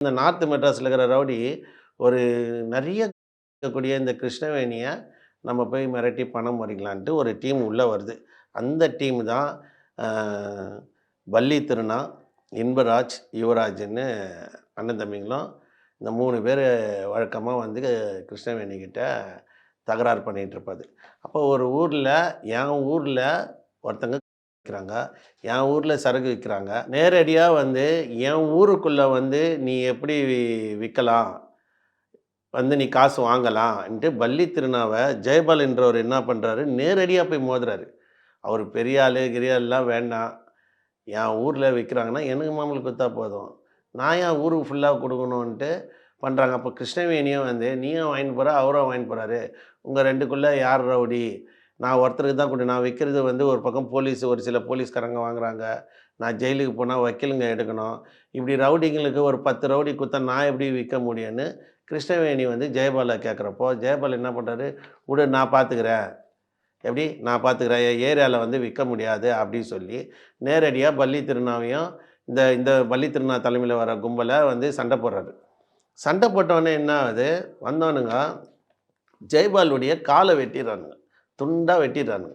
இந்த நார்த் மெட்ராஸ்ல இருக்கிற ரவுடி ஒரு நிறைய இருக்கக்கூடிய இந்த கிருஷ்ணவேணிய நம்ம போய் மிரட்டி பணம் பறிக்கலான்ட்டு ஒரு டீம் உள்ள வருது. அந்த டீம் தான் அ வள்ளி திருநா, இன்பராஜ், யுவராஜ்ன்னு அண்ணன் தம்பிங்களும். இந்த 3 பேரு வழக்கமா வந்து கிருஷ்ணவேணி கிட்ட தகராறு பண்ணிட்டு இருப்பது. அப்போ ஒரு ஊர்ல என் ஊர்ல ஒருத்தங்க விக்கிறாங்க. என் ஊர்ல சரக்கு விக்கிறாங்க. நேரடியா வந்து என் ஊருக்குள்ள வந்து நீ எப்படி விக்கலாம்? வந்து நீ காசு வாங்கலான்ட்டு பள்ளி திருநாவ ஜெயபால் என்றவர் என்ன பண்றாரு, நேரடியா போய் மோதுறாரு. அவரு பெரிய ஆளு, கிரிய ஆளுலாம் வேண்டாம். என் ஊர்ல விக்கிறாங்கன்னா, எனக்கு மாமூல் குடுத்தா போதும். நான் ஏன் ஊருக்கு ஃபுல்லா குடுக்கணுன்ட்டு பண்றாங்க. அப்போ கிருஷ்ணவேணியும் வந்து, நீயும் வாங்கிட்டு போற, அவரும் வாங்கிட்டு போறாரு. உங்க 2க்குள்ள யார் ரவுடி? நான் ஒருத்தருக்கு தான் நான் விக்கிறது வந்து ஒரு பக்கம் போலீஸ் ஒரு சில போலீஸ்காரங்க வாங்குறாங்க. நான் ஜெயிலுக்கு போனா வக்கீலுங்க எடுக்கணும். இப்படி ரவுடிங்களுக்கு ஒரு 10 ரவுடி குடுத்தா நான் எப்படி விக்க முடியும்ன்னு கிருஷ்ணவேணி வந்து ஜெயபால கேட்குறப்போ, ஜெயபால் என்ன பண்றாரு, "உடு நான் பார்த்துக்கிறேன்." எப்படி? "நான் பார்த்துக்கிறேன். என் ஏரியால வந்து விக்க முடியாது." அப்படின்னு சொல்லி நேரடியா பள்ளி திருநாவையும் இந்த இந்த பள்ளி திருநா தலைமையில வர கும்பல வந்து சண்டை போடுறாரு. சண்டை போட்டவுடனே என்ன ஆகுது, வந்தவனுங்க ஜெயபாலுடைய கால வெட்டிறானுங்க. துண்டா வெட்டிறானுங்க.